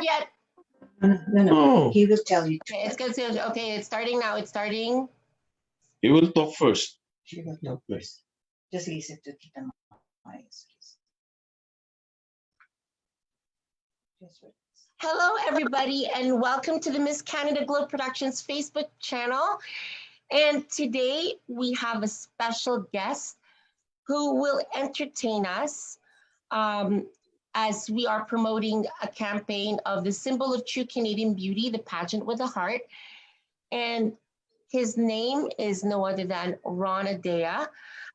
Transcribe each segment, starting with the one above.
start yet? No. Oh, He will tell you. Okay, it's good. Okay, it's starting now. It's starting. he will talk first. She will talk first. Just listen to Tita Mayas. Hello, everybody, and welcome to the Miss Canada Globe Productions Facebook channel. And today we have a special guest who will entertain us as we are promoting a campaign of the symbol of true Canadian beauty, the pageant with a heart. And his name is no other than Ron Adea,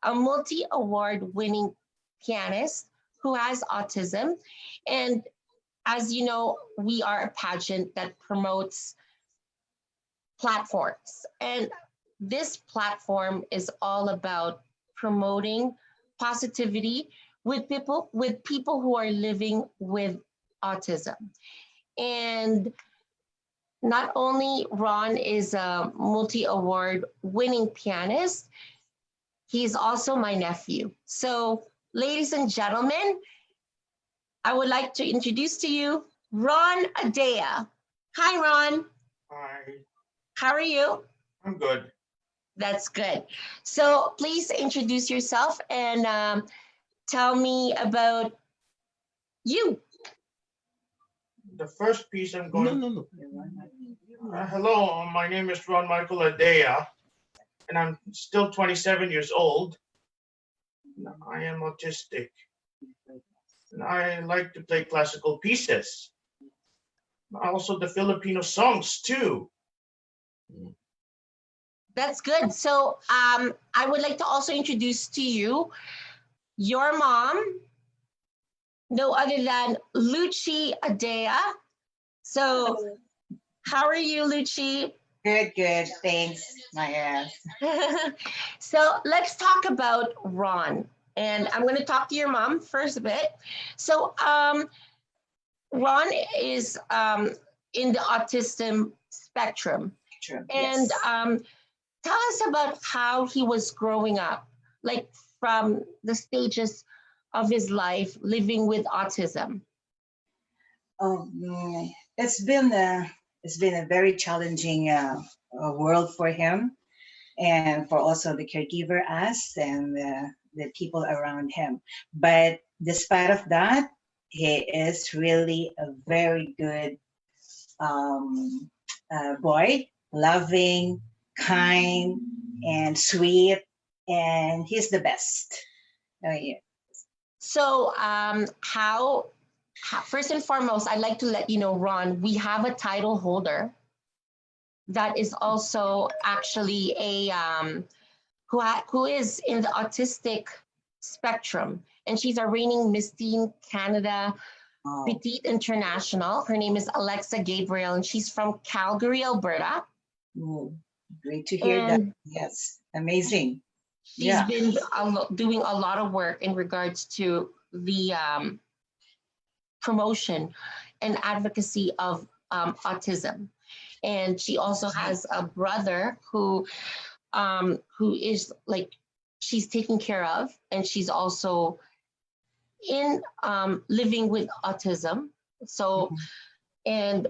a multi-award winning pianist who has autism. And as you know, we are a pageant that promotes platforms. And this platform is all about promoting positivity with people who are living with autism. And not only Ron is a multi-award winning pianist, he's also my nephew. So, ladies and gentlemen, I would like to introduce to you Ron Adea. Hi, Ron. Hi, How are you? I'm good. That's good. So please introduce yourself and tell me about you. The first piece I'm No, going. no. Hello, my name is Ron Michael Adea, and I'm still 27 years old. I am autistic, and I like to play classical pieces. Also, the Filipino songs too. That's good. So I would like to also introduce to you your mom, no other than Lucy Adea. So how are you, Lucy? Good. Thanks, Maya. So let's talk about Ron. And I'm going to talk to your mom first a bit. So Ron is in the autism spectrum. True. And Yes. tell us about how he was growing up, like from the stages of his life living with autism. It's been a very challenging world for him, and for also the caregiver, us, and the people around him. But despite of that, he is really a very good boy, loving, kind, and sweet, and he's the best. Oh, yeah. So how first and foremost, I'd like to let you know, Ron, we have a title holder that is also actually a who is in the autistic spectrum, and she's a reigning Miss Teen Canada Oh, Petite International. Her name is Alexa Gabriel, and she's from Calgary, Alberta. great to hear that. And Yes, amazing. she's Yeah. been doing a lot of work in regards to the promotion and advocacy of autism. And she also has a brother who is like she's taken care of, and she's also in living with autism. So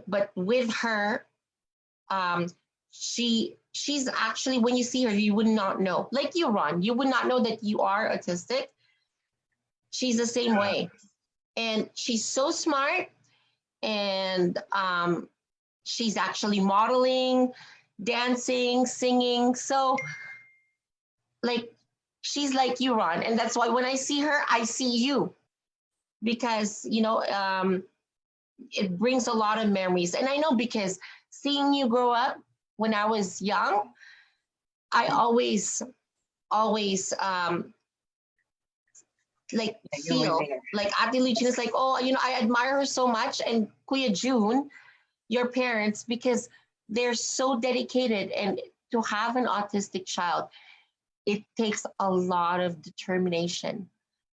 but with her, she's actually, when you see her, you would not know, like you, Ron, you would not know that you are autistic. She's the same way, and she's so smart, and she's actually modeling, dancing, singing. So like she's like you, Ron, and that's why when I see her, I see you, because it brings a lot of memories. And I know because seeing you grow up when I was young, I always like Yeah, you were feel there. like Ate Luchin is like, oh, I admire her so much, and Kuya June, your parents, because they're so dedicated. And to have an autistic child, it takes a lot of determination,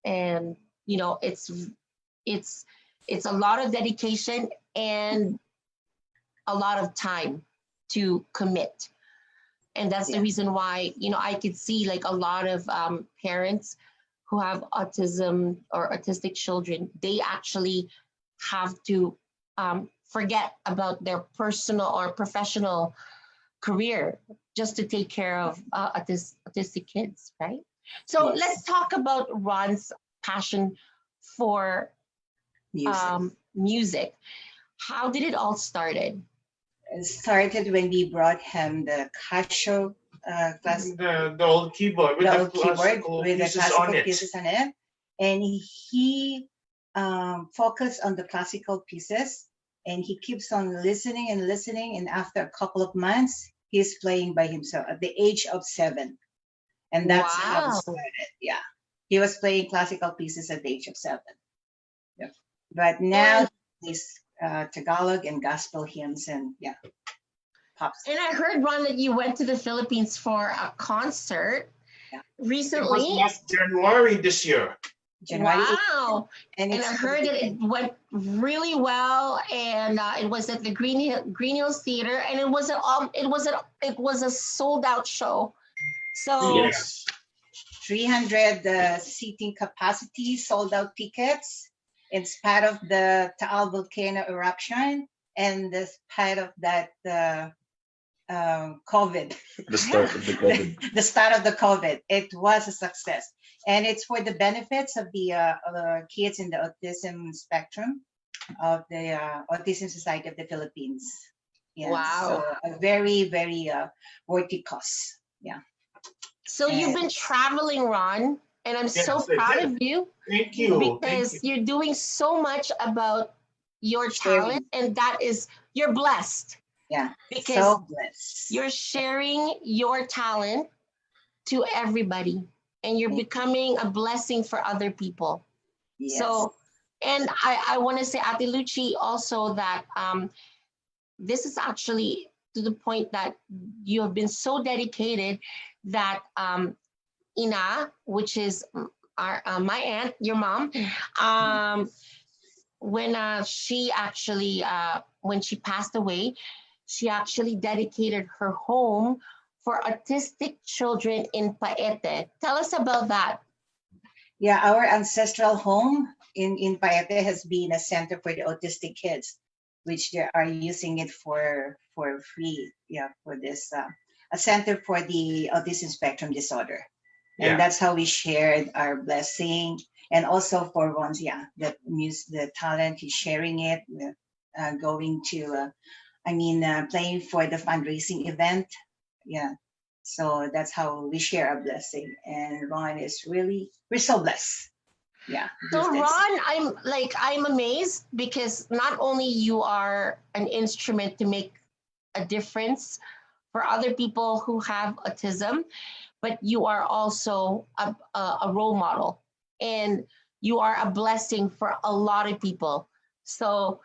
and it's a lot of dedication and a lot of time to commit. And that's the Yeah. reason why I could see like a lot of parents who have autism or autistic children, they actually have to forget about their personal or professional career just to take care of autistic kids, right? So Yes. let's talk about Ron's passion for Music. music. How did it all started? It started when we brought him the Casio class, The old keyboard with the the old keyboard classical with the pieces on classical it. pieces on it, and he focused on the classical pieces, and he keeps on listening and listening, and after a couple of months, he's playing by himself at the age of 7, and that's how it Wow. started. Yeah, he was playing classical pieces at the age of 7. Yep. But now And, he's Tagalog and gospel hymns, and yeah, pops. and I heard, Ron, that you went to the Philippines for a concert Yeah. It was recently. last January this year. January 8th, Wow. and And it's I heard that it went really well, and it was at the Green Hills Theater, and it was a sold out show. So Yes. 300 seating capacity, sold out tickets in spite of the Taal volcano eruption and in spite of that COVID. The start of the COVID. The start of the COVID. It was a success. And it's for the benefits of the kids in the autism spectrum of the Autism Society of the Philippines. Yeah, wow. so a very, very worthy cause. Yeah. So you've been traveling, Ron, and I'm so Yes, I proud did. of you Thank you. Thank because you. you're doing so much about your talent, and that is, you're blessed Yeah. because So blessed. you're sharing your talent to everybody, and you're Thank you. becoming a blessing for other people. Yes. So, and I want to say, Ate Lucci, also that this is actually to the point that you have been so dedicated that Ina, which is my aunt, your mom, when she actually when she passed away, she actually dedicated her home for autistic children in Paete. Tell us about that. Yeah, our ancestral home in Paete has been a center for the autistic kids, which they are using it for free. Yeah, for this a center for the autism spectrum disorder, and Yeah. that's how we shared our blessing. And also for ones, yeah, the talent is sharing it, going to, playing for the fundraising event. Yeah, so that's how we share our blessing. And Ron is really, we're so blessed. Yeah. So these days. Ron, I'm amazed because not only you are an instrument to make a difference for other people who have autism, but you are also a role model, and you are a blessing for a lot of people. So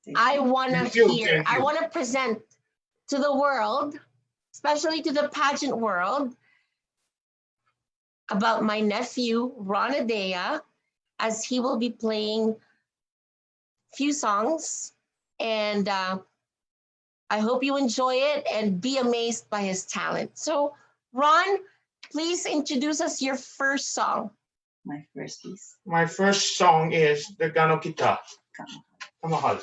Thank I you. want to Thank you. hear, Thank I you. want to present to the world, especially to the pageant world, about my nephew, Ron Adea, as he will be playing few songs. And I hope you enjoy it and be amazed by his talent. So, Ron, please introduce us your first song. My first piece. My first song is the Gano Kita. Kamahal.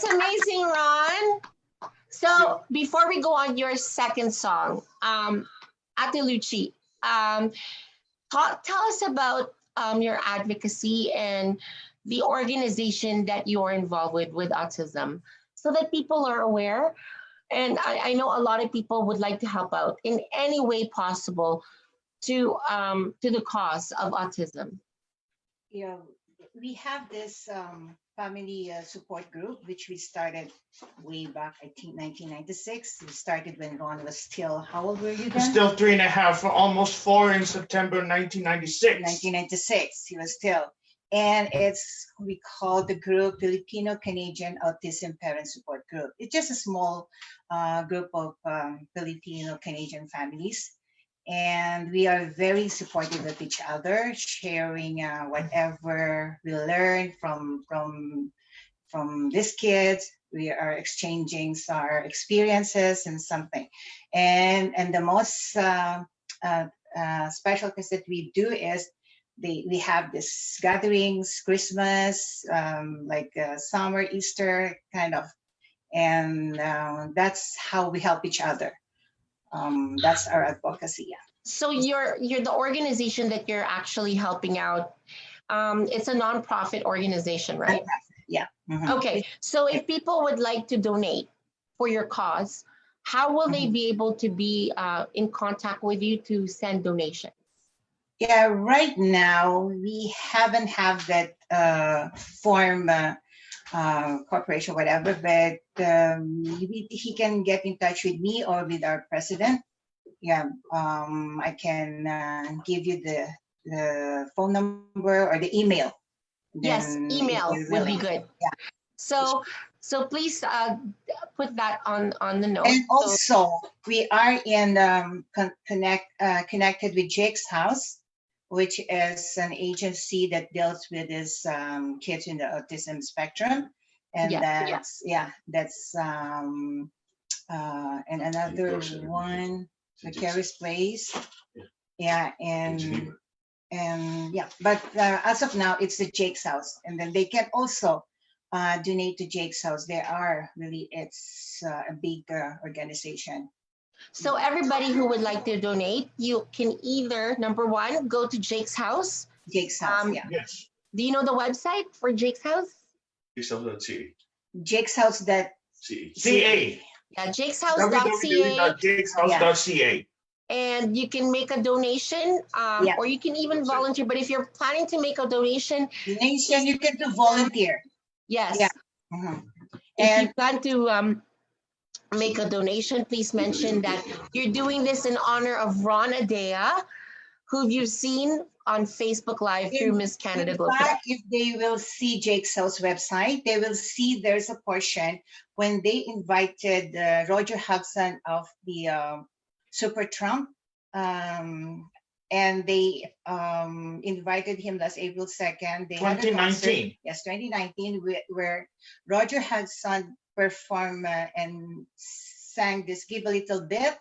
That's amazing, Ron. So before we go on your second song, Ate Lucy, tell us about your advocacy and the organization that you're involved with autism, so that people are aware. And I know a lot of people would like to help out in any way possible to the cause of autism. Yeah, we have this family support group, which we started way back, I think, 1996. We started when Ron was still, how old were you then? Still 3.5, almost 4 in September 1996. 1996, he was still. And we call the group Filipino-Canadian Autism Parent Support Group. It's just a small group of Filipino-Canadian families. And we are very supportive of each other, sharing whatever we learn from these kids. We are exchanging our experiences and something. And the most special things that we do is we have this gatherings, Christmas, like summer, Easter, kind of. And that's how we help each other. That's our advocacy. Yeah. So you're the organization that you're actually helping out. It's a nonprofit organization, right? Yeah. Mm-hmm. Okay. So if people would like to donate for your cause, how will they be able to be in contact with you to send donations? Yeah, right now we haven't have that form corporation, whatever, but he can get in touch with me or with our president. Yeah, I can give you the phone number or the email. Yes, email would be good. Yeah. So please put that on the note. And also, we are in connected with Jake's House, which is an agency that deals with these kids in the autism spectrum, and that's and another one, Vicarious Place, yeah, and yeah. But as of now, it's the Jake's House, and then they can also donate to Jake's House. It's a big organization. So everybody who would like to donate, you can either, number one, go to Jake's House. Jake's House, yeah. Yes. Do you know the website for Jake's House? Jake'shouse.ca. Jake's House that CA. Yeah, jakeshouse.ca. www.jakeshouse.ca. And you can make a donation, or you can even volunteer. But if you're planning to make a donation, you can do volunteer. Yes. Yeah. If you plan to make a donation, please mention that you're doing this in honor of Ron Adea, who you've seen on Facebook Live through Miss Canada Global. If they will see Jake's House website, they will see there's a portion when they invited Roger Hudson of the Super Trump, and they invited him last April 2nd. 2019. Yes, 2019, where Roger Hudson performed and sang this Give a Little Bit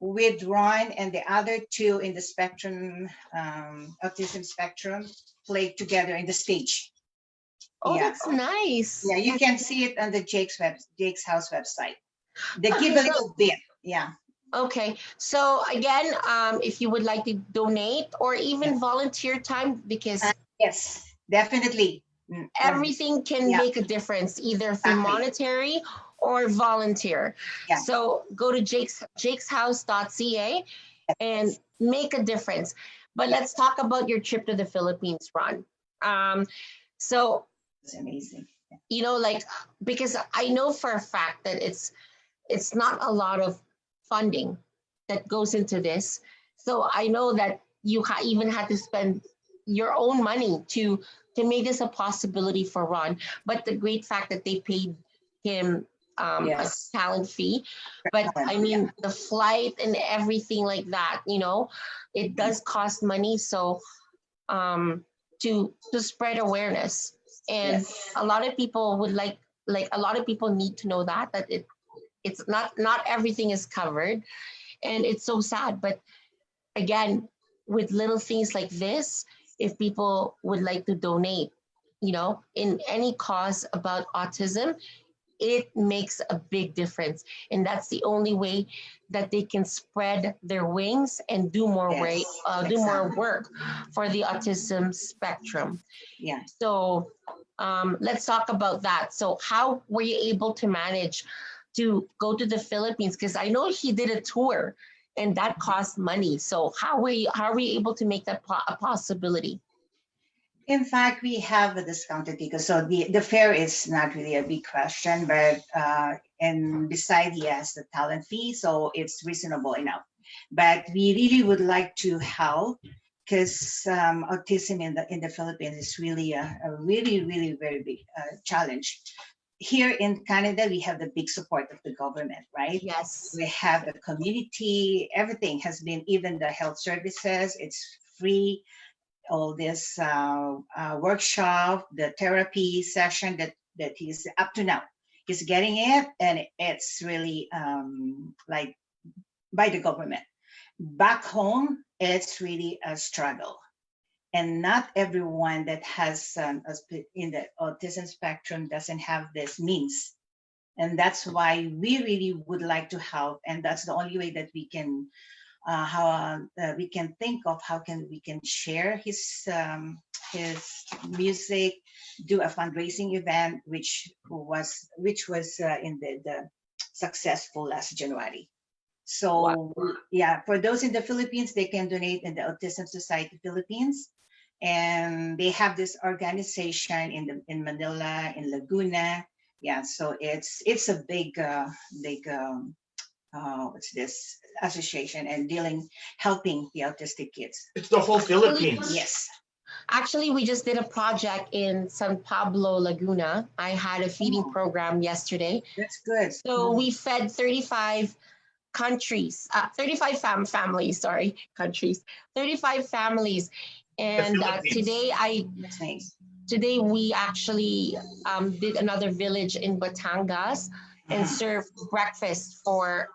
with Ron, and the other two in the spectrum, autism spectrum, played together in the stage. Oh, that's nice. Yeah, you can see it on the Jake's House website. The Give a Little Bit. Yeah. Okay, so again, if you would like to donate or even volunteer time, because yes, definitely everything can make a difference, either through monetary or volunteer. Yeah. So go to jakeshouse.ca and make a difference. But let's talk about your trip to the Philippines, Ron. So it's amazing. You know, like, because I know for a fact that it's not a lot of funding that goes into this. So I know that you even had to spend your own money to make this a possibility for Ron. But the great fact that they paid him a talent fee. But I mean, the flight and everything like that, you know, it does cost money. So to spread awareness. And a lot of people would like a lot of people need to know that it's not everything is covered, and it's so sad. But again, with little things like this, if people would like to donate, you know, in any cause about autism, it makes a big difference. And that's the only way that they can spread their wings and do more Yes, do more exactly. work for the autism spectrum. Yeah. So let's talk about that. So how were you able to manage to go to the Philippines? Because I know he did a tour and that cost money. So how were you able to make that a possibility? In fact, we have a discounted ticket. So the fare is not really a big question, but and beside, yes, the talent fee, so it's reasonable enough. But we really would like to help because autism in the Philippines is really a really, really very big challenge. Here in Canada, we have the big support of the government, right? Yes. We have the community, everything has been, even the health services, it's free. All this workshop, the therapy session that he's up to now, he's getting it, and it's really like by the government. Back home, it's really a struggle, and not everyone that has in the autism spectrum doesn't have this means, and that's why we really would like to help, and that's the only way that we can how we can think of how can we can share his music, do a fundraising event, which was in the successful last January. Wow. So yeah, for those in the Philippines, they can donate in the Autism Society Philippines, and they have this organization in Manila, in Laguna. Yeah, so it's a big what's this association and helping the autistic kids. It's the whole Actually, Philippines. Yes. actually, we just did a project in San Pablo, Laguna. I had a feeding Oh, program yesterday. that's good. So we fed 35 countries, 35 families, sorry, countries, 35 families. The And Philippines. That's nice. today we actually did another village in Batangas and Mhm. served breakfast for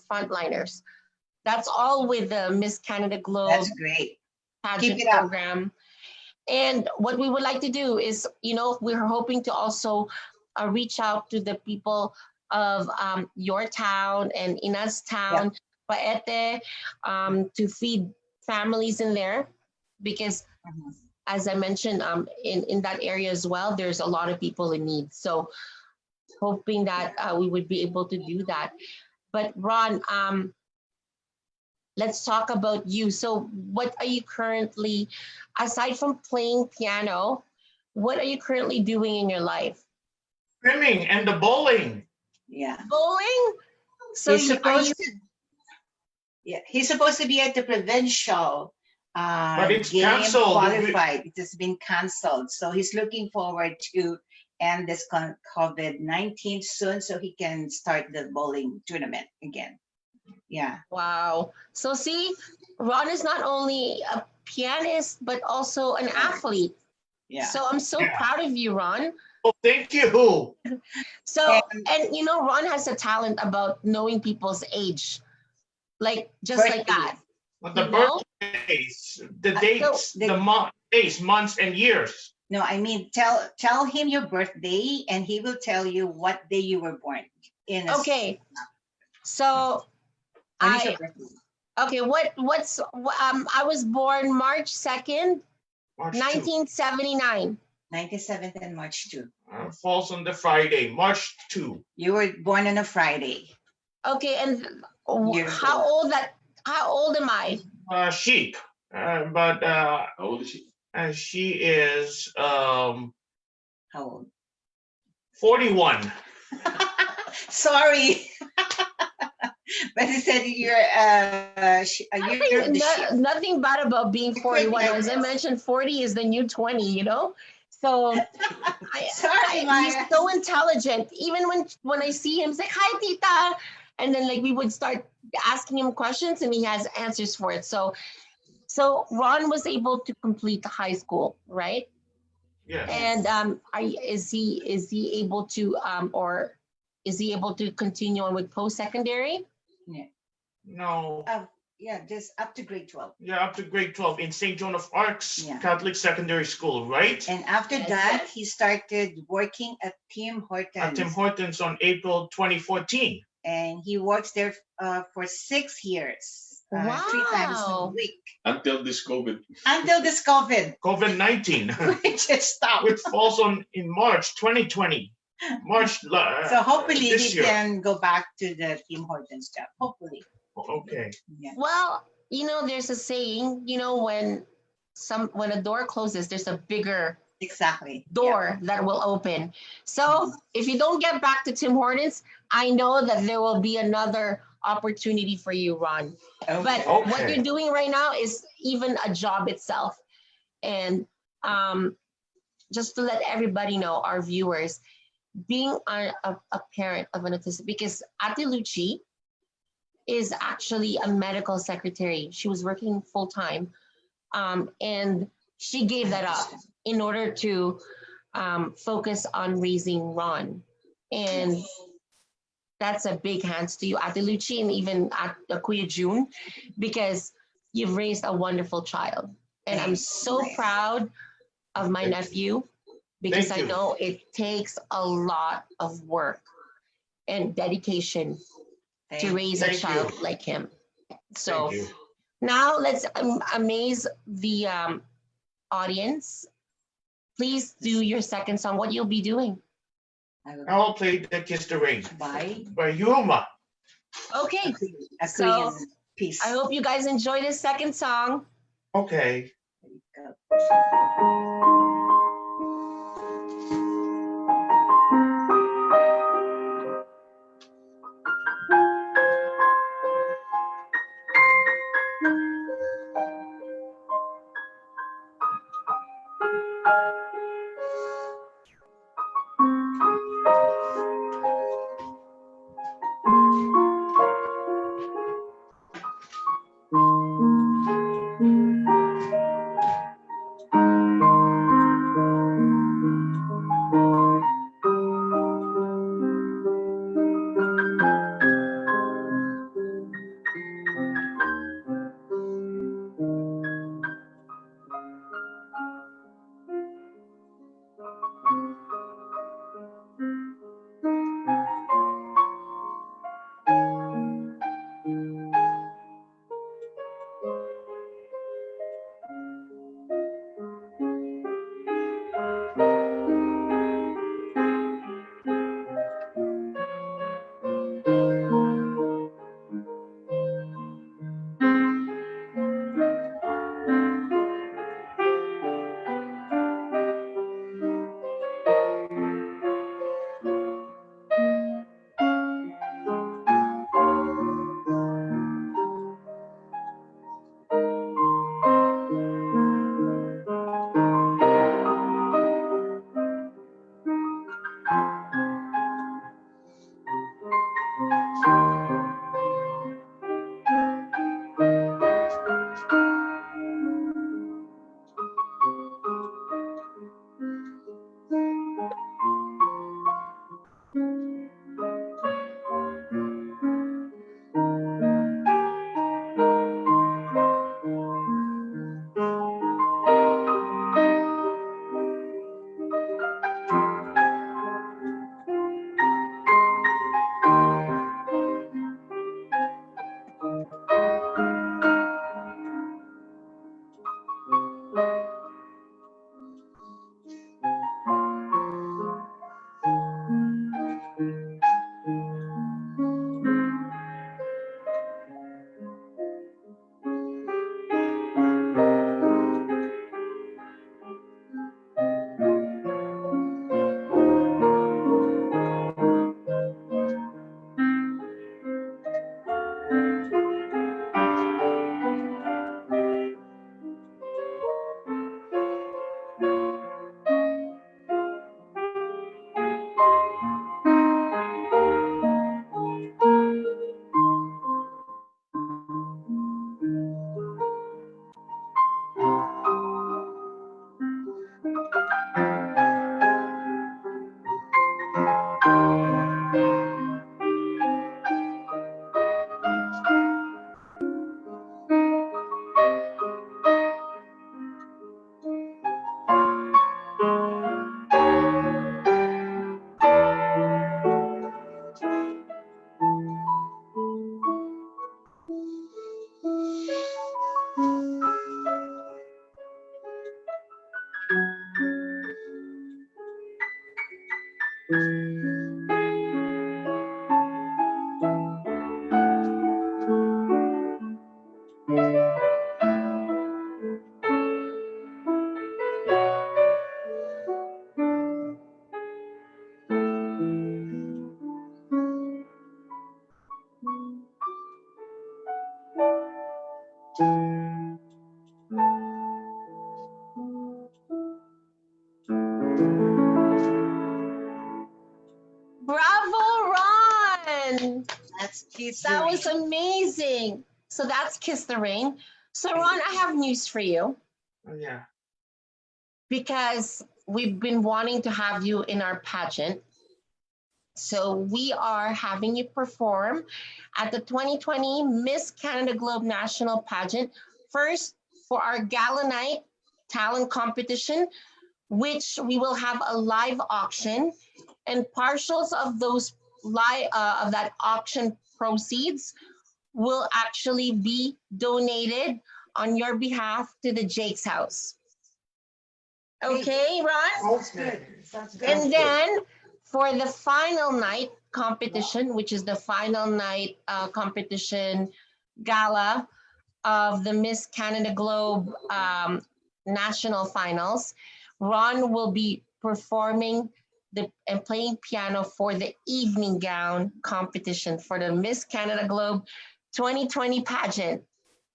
frontliners. That's all with the Miss Canada Globe That's great. Keep pageant it up. program. And what we would like to do is, we're hoping to also reach out to the people of your town and Ina's Yep. town, Paete, to feed families in there. Because Mhm. as I mentioned, in that area as well, there's a lot of people in need. So hoping that we would be able to do that. But Ron, let's talk about you. So what are you currently, aside from playing piano, what are you currently doing in your life? Swimming and the bowling. Yeah. Bowling? So He's are you, supposed to. Yeah, he's supposed to be at the provincial But it's game canceled. qualified. It has been canceled, so he's looking forward to end this COVID-19 soon, so he can start the bowling tournament again. Yeah. wow. So see, Ron is not only a pianist, but also an athlete. Yeah. So I'm so Yeah. proud of you, Ron. Oh, thank you. So, And and Ron has a talent about knowing people's age, like just like birthday. that. But the You know? birthdays, the So dates, the days, months, and years. No, I mean tell him your birthday, and he will tell you what day you were born. okay. So When is your I birthday? okay, I was born March 2nd, March 2. 1979. 97th and March 2. Falls on the Friday, March 2. You were born on a Friday. Okay, and Years how old. how old am I? Sheep. But How old is she? she is How old? 41. Sorry. But he said you're a year of the sheep. Nothing bad about being 41. As I mentioned, 40 is the new 20, So Sorry, he's Maya. so intelligent. Even when I see him, he's like, "Hi, Tita," and then like we would start asking him questions, and he has answers for it. So Ron was able to complete high school, right? Yes. And is he able to or is he able to continue on with post secondary? Yeah. No. Yeah, just up to grade 12. Yeah, up to grade 12 in St. Joan of Arc's Yeah. Catholic Secondary School, right? And after Yes, that, yes. he started working at Tim Hortons. At Tim Hortons on April 2014. And he works there for 6 years, 3 times a Wow. week Until this COVID. until this COVID, COVID-19, which has stopped. which falls on in March 2020. March. So hopefully this he year. can go back to the Tim Hortons job. Hopefully, Okay. yeah. Well, there's a saying, when a door closes, there's a bigger Exactly. door that will open. So if you don't get back to Tim Hortons, I know that there will be another opportunity for you, Ron. Yeah. But Okay. what you're doing right now is even a job itself. And just to let everybody know, our viewers, being a parent of an autistic, because Ate Lucci is actually a medical secretary. She was working full time, and she gave that up in order to focus on raising Ron. And that's a big hands to you, Ate Lucci, and even at Kuya June, because you've raised a wonderful child. And I'm so proud of my Thank you. nephew, because Thank I you. know it takes a lot of work and dedication to raise a Thank child you. like him. So Thank you. now let's amaze the audience. Please do your second song. What you'll be doing? I will I'll play the Kiss the Rain buy by Yuma. Okay. a So, Korean piece. I hope you guys enjoy this second song. Okay. Bravo, Ron! That's Kiss That the was Rain. amazing. So that's Kiss the Rain. So Ron, I have news for you Yeah. because we've been wanting to have you in our pageant. So we are having you perform at the 2020 Miss Canada Globe National Pageant, first for our Gala Night talent competition, which we will have a live auction, and partials of those of that auction proceeds will actually be donated on your behalf to the Jake's house. Okay, Ron? Sounds good. Sounds good. And then for the final night competition, which is the final night competition gala of the Miss Canada Globe national finals, Ron will be performing and playing piano for the evening gown competition for the Miss Canada Globe 2020 pageant.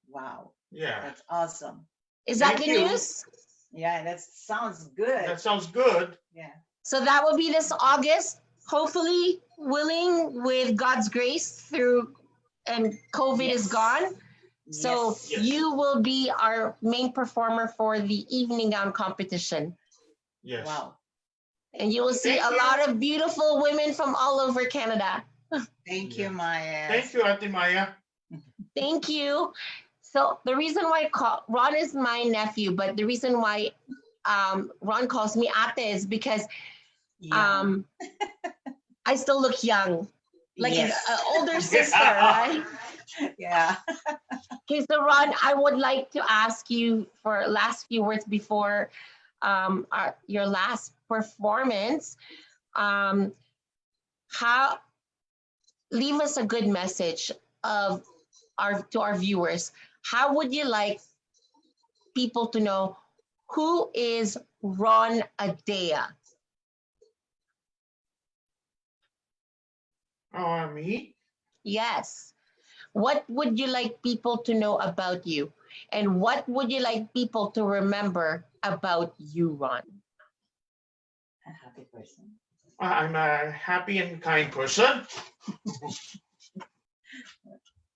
Wow. Yeah. That's awesome. Is that Thank good you. news? Yeah, that sounds good. That sounds good. Yeah. So that will be this August, hopefully willing with God's grace through and COVID is Yes. gone. So Yes. you will be our main performer for the evening gown competition. Yes. Wow. And you will see Thank a you. lot of beautiful women from all over Canada. Thank Yeah. you, Maya. Thank you, Ate Maya. Thank you. So the reason why Ron is my nephew, but the reason why Ron calls me Ate is because Yeah. I still look young, like Yes. an older sister, Yeah. right? Yeah. Okay, so Ron, I would like to ask you for last few words before your last performance. Um, how leave us a good message of our viewers. How would you like people to know who is Ron Adea? Oh, me? Yes. What would you like people to know about you? And what would you like people to remember about you, Ron? A happy person. I'm a happy and kind person.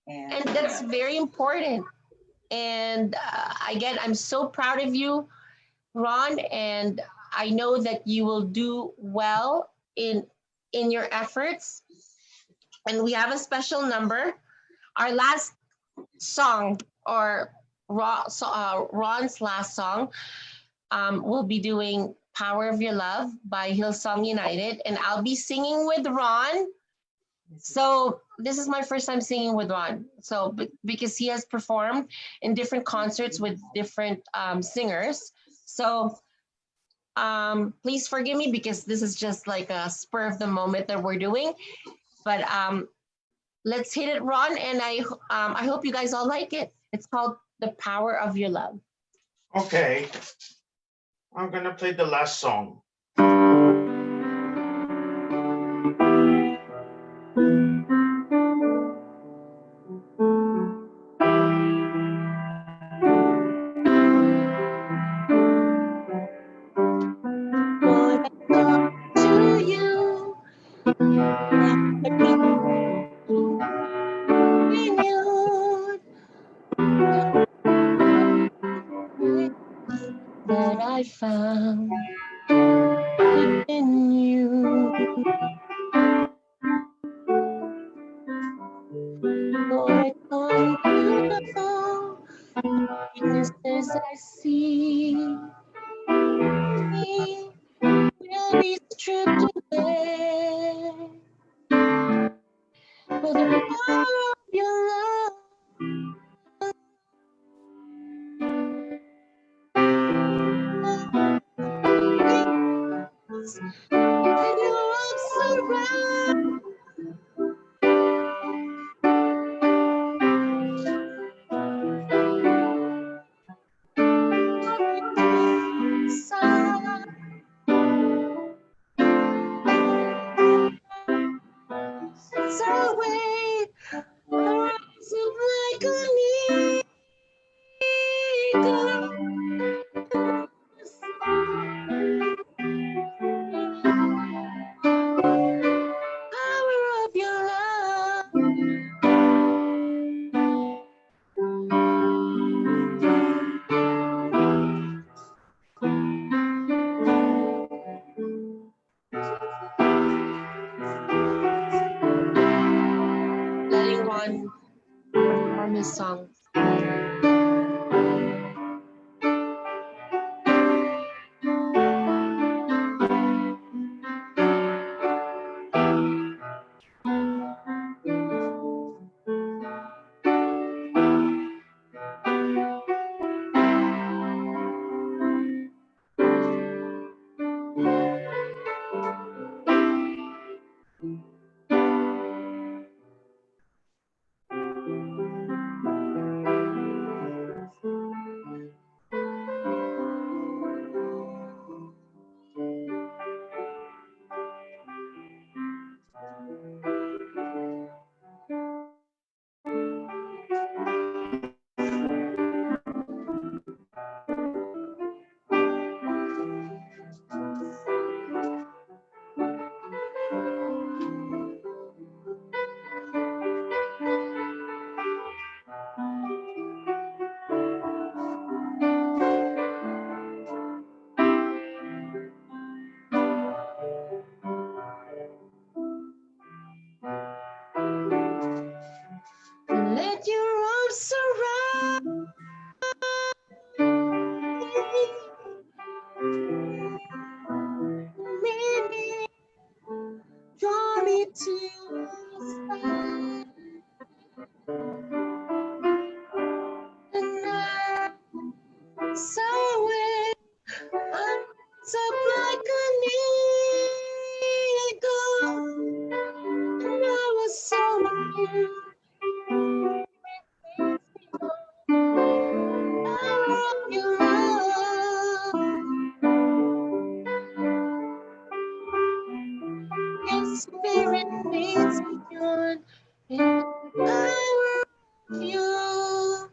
And that's very important. And again, I'm so proud of you, Ron, and I know that you will do well in your efforts. And we have a special number. Our last song, or Ron's last song, we'll be doing Power of Your Love by Hillsong United, and I'll be singing with Ron. So this is my first time singing with Ron. So because he has performed in different concerts with different singers. So please forgive me because this is just like a spur of the moment that we're doing. But let's hit it, Ron, and I hope you guys all like it. It's called The Power of Your Love. Okay. I'm gonna play the last song. Lord, I come to you. My heart renewed. That I found within you. Lord, I come to know weaknesses I see. Me will be stripped away for the power of your love. And your arms surround inside. It's a way, a rising like a need. Promise song. Let your arms surround me, draw me to your side, and I'm so weak, arms up like an eagle, and I was so near. Power of your love, your spirit leads me on, in the power of your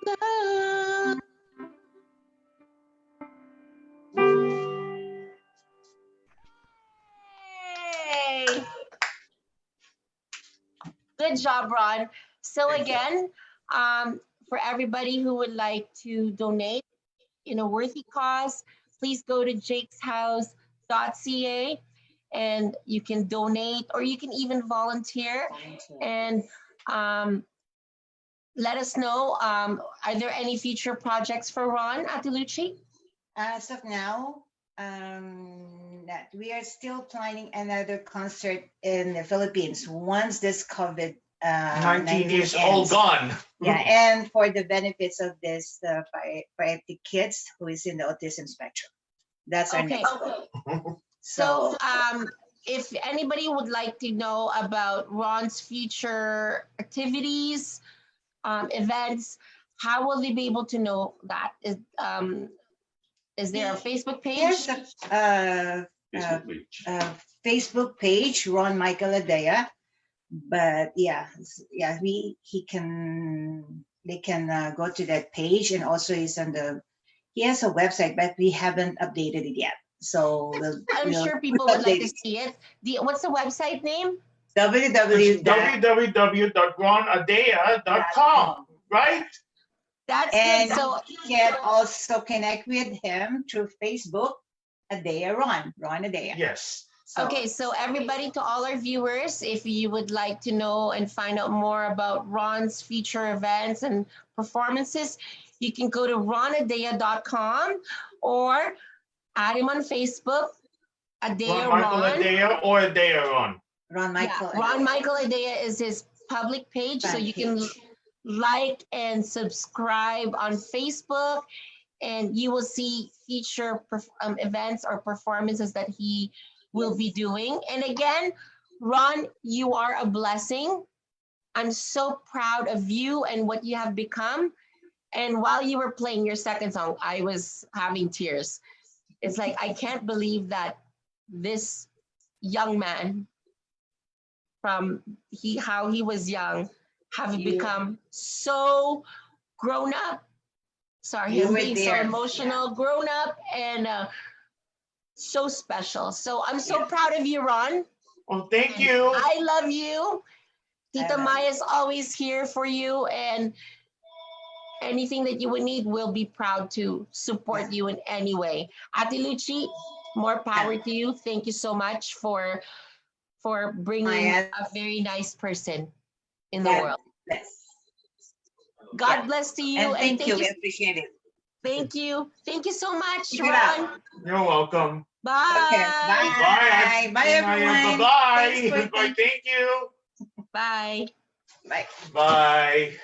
love. Yay! Good job, Ron. So again, for everybody who would like to donate in a worthy cause, please go to jakeshouse.ca and you can donate or you can even volunteer and let us know. Are there any future projects for Ron Atilucci? As of now, that we are still planning another concert in the Philippines once this COVID 19 is all ends. gone. Yeah, and for the benefits of this the kids who is in the autism spectrum. That's our Okay. next. So if anybody would like to know about Ron's future activities, events, how will they be able to know that? Is there a Facebook page? There's a Facebook page. Facebook page, Ron Michael Adea. But yeah, they can go to that page, and also he has a website, but we haven't updated it yet. So I'm sure people would like to see it. What's the website name? www.ronadea.com, right? That's And good. So you can also connect with him through Facebook, Adea Ron Adea. Yes. okay, so everybody, to all our viewers, if you would like to know and find out more about Ron's future events and performances, you can go to ronadea.com or add him on Facebook, Adea Ron Michael Ron. Adea or Adea Ron. Ron Michael. Yeah, Ron Michael Adea is his public page, so you can like and subscribe on Facebook, and you will see future events or performances that he will be doing. And again, Ron, you are a blessing. I'm so proud of you and what you have become. And while you were playing your second song, I was having tears. It's like, I can't believe that this young man, from how he was young, have become so grown up. Sorry, I'm being so emotional, grown up and so special. So I'm so proud of you, Ron. Oh, thank you. I love you. Tita Maya is always here for you, and anything that you would need, we'll be proud to support you in any way. Atilucci, more power to you. Thank you so much for bringing a very nice person in the world. Yes. God Yeah. bless to you. And thank you. We appreciate it. Thank you. Thank you so much, Keep it up. Ron. You're welcome. Okay. Bye. Bye. Bye, everyone. Bye-bye. Thanks for Bye. Thank you. Bye. Bye. Bye.